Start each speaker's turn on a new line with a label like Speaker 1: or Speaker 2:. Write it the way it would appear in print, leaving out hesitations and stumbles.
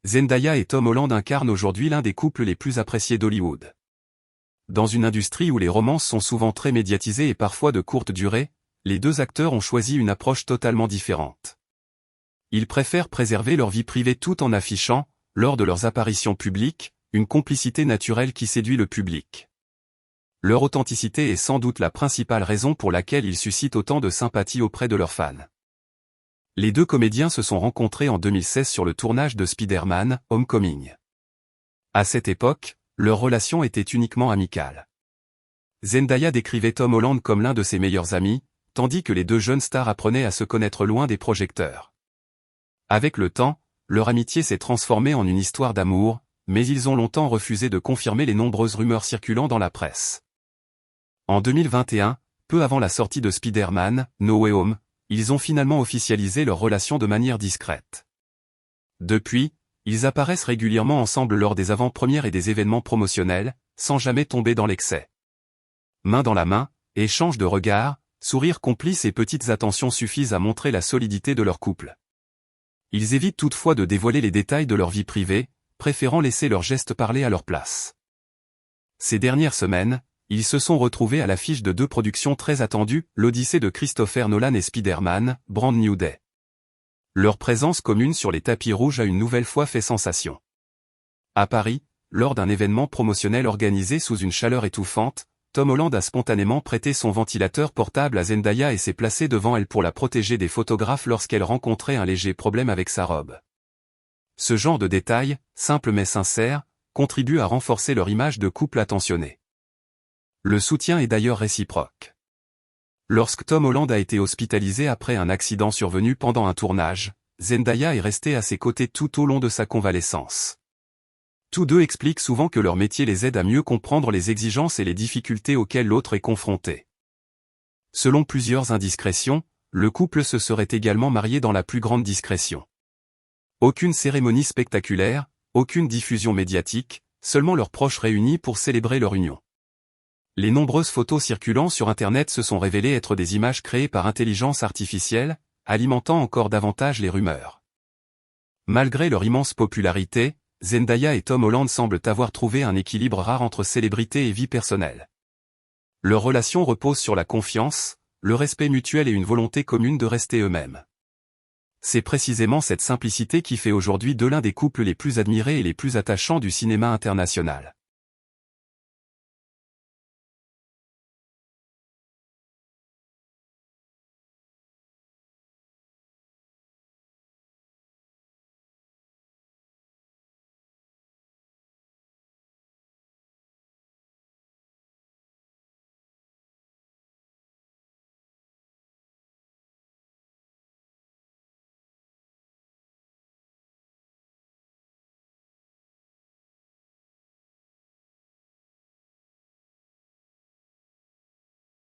Speaker 1: Zendaya et Tom Holland incarnent aujourd'hui l'un des couples les plus appréciés d'Hollywood. Dans une industrie où les romances sont souvent très médiatisées et parfois de courte durée, les deux acteurs ont choisi une approche totalement différente. Ils préfèrent préserver leur vie privée tout en affichant, lors de leurs apparitions publiques, une complicité naturelle qui séduit le public. Leur authenticité est sans doute la principale raison pour laquelle ils suscitent autant de sympathie auprès de leurs fans. Les deux comédiens se sont rencontrés en 2016 sur le tournage de Spider-Man, Homecoming. À cette époque, leur relation était uniquement amicale. Zendaya décrivait Tom Holland comme l'un de ses meilleurs amis, tandis que les deux jeunes stars apprenaient à se connaître loin des projecteurs. Avec le temps, leur amitié s'est transformée en une histoire d'amour, mais ils ont longtemps refusé de confirmer les nombreuses rumeurs circulant dans la presse. En 2021, peu avant la sortie de Spider-Man, No Way Home, ils ont finalement officialisé leur relation de manière discrète. Depuis, ils apparaissent régulièrement ensemble lors des avant-premières et des événements promotionnels, sans jamais tomber dans l'excès. Main dans la main, échange de regards, sourires complices et petites attentions suffisent à montrer la solidité de leur couple. Ils évitent toutefois de dévoiler les détails de leur vie privée, préférant laisser leurs gestes parler à leur place. Ces dernières semaines, ils se sont retrouvés à l'affiche de deux productions très attendues, l'Odyssée de Christopher Nolan et Spider-Man, Brand New Day. Leur présence commune sur les tapis rouges a une nouvelle fois fait sensation. À Paris, lors d'un événement promotionnel organisé sous une chaleur étouffante, Tom Holland a spontanément prêté son ventilateur portable à Zendaya et s'est placé devant elle pour la protéger des photographes lorsqu'elle rencontrait un léger problème avec sa robe. Ce genre de détail, simple mais sincère, contribue à renforcer leur image de couple attentionné. Le soutien est d'ailleurs réciproque. Lorsque Tom Holland a été hospitalisé après un accident survenu pendant un tournage, Zendaya est restée à ses côtés tout au long de sa convalescence. Tous deux expliquent souvent que leur métier les aide à mieux comprendre les exigences et les difficultés auxquelles l'autre est confronté. Selon plusieurs indiscrétions, le couple se serait également marié dans la plus grande discrétion. Aucune cérémonie spectaculaire, aucune diffusion médiatique, seulement leurs proches réunis pour célébrer leur union. Les nombreuses photos circulant sur Internet se sont révélées être des images créées par intelligence artificielle, alimentant encore davantage les rumeurs. Malgré leur immense popularité, Zendaya et Tom Holland semblent avoir trouvé un équilibre rare entre célébrité et vie personnelle. Leur relation repose sur la confiance, le respect mutuel et une volonté commune de rester eux-mêmes. C'est précisément cette simplicité qui fait aujourd'hui d'eux l'un des couples les plus admirés et les plus attachants du cinéma international.